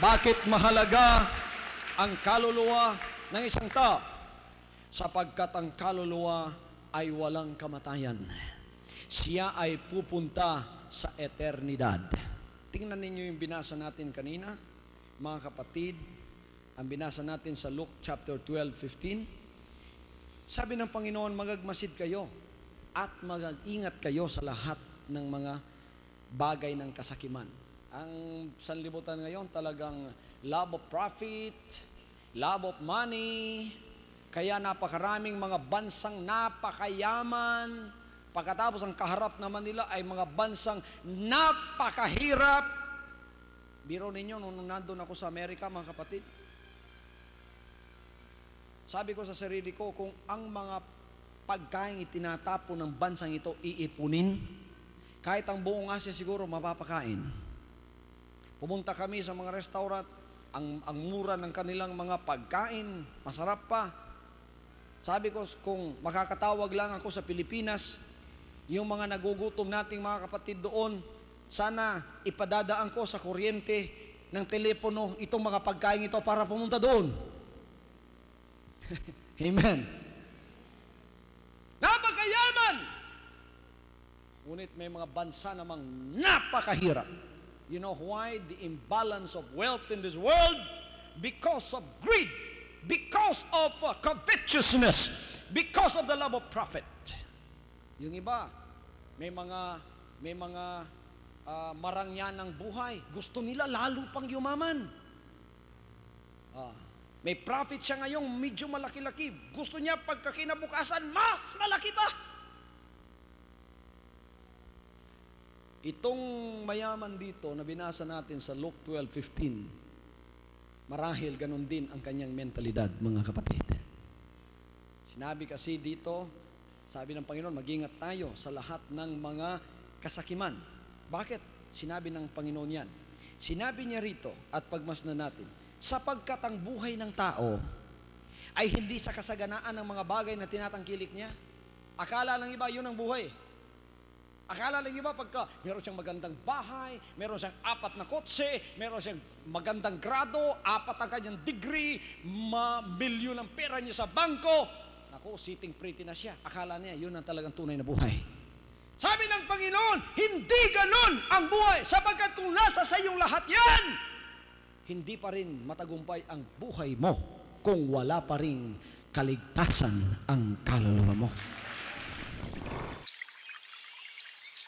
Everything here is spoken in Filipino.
Bakit mahalaga ang kaluluwa ng isang tao? Sapagkat ang kaluluwa ay walang kamatayan. Siya ay pupunta sa eternidad. Tingnan ninyo yung binasa natin kanina, mga kapatid. Ang binasa natin sa Luke chapter 12:15. Sabi ng Panginoon, magagmasid kayo at mag-ingat kayo sa lahat ng mga bagay ng kasakiman. Ang sanlibutan ngayon talagang love of profit, love of money, kaya napakaraming mga bansang napakayaman, pagkatapos ang kaharap naman nila ay mga bansang napakahirap. Biro ninyo, nung nandun ako sa Amerika, mga kapatid, sabi ko sa sarili ko, kung ang mga pagkain itinatapon ng bansang ito iipunin, kahit ang buong Asia siguro mapapakain. Pumunta kami sa mga restaurant, ang mura ng kanilang mga pagkain, masarap pa. Sabi ko, kung makakatawag lang ako sa Pilipinas, yung mga nagugutom nating mga kapatid doon, sana ipadadaan ko sa kuryente ng telepono itong mga pagkain ito para pumunta doon. Amen. Napakayaman! Ngunit may mga bansa namang napakahirap. You know why? The imbalance of wealth in this world, because of greed, because of covetousness, because of the love of profit. Yung iba, may mga marangyan ng buhay. Gusto nila lalo pang yumaman. May profit siya ngayong medyo malaki-laki. Gusto niya pagkakinabukasan, mas malaki pa. Itong mayaman dito na binasa natin sa Luke 12:15, marahil ganun din ang kanyang mentalidad, mga kapatid. Sinabi kasi dito, sabi ng Panginoon, mag-ingat tayo sa lahat ng mga kasakiman. Bakit? Sinabi ng Panginoon yan. Sinabi niya rito, at pagmasdan natin, sapagkat ang buhay ng tao ay hindi sa kasaganaan ng mga bagay na tinatangkilik niya. Akala lang iba, yun ang buhay. Akala lang iba, pagka meron siyang magandang bahay, meron siyang 4 na kotse, meron siyang magandang grado, 4 ang kanyang degree, milyon ang pera niya sa bangko, naku, sitting pretty na siya. Akala niya, yun ang talagang tunay na buhay. Sabi ng Panginoon, hindi ganun ang buhay, sapagkat kung nasa sa iyong lahat yan, hindi pa rin matagumpay ang buhay mo kung wala pa rin kaligtasan ang kaluluwa mo.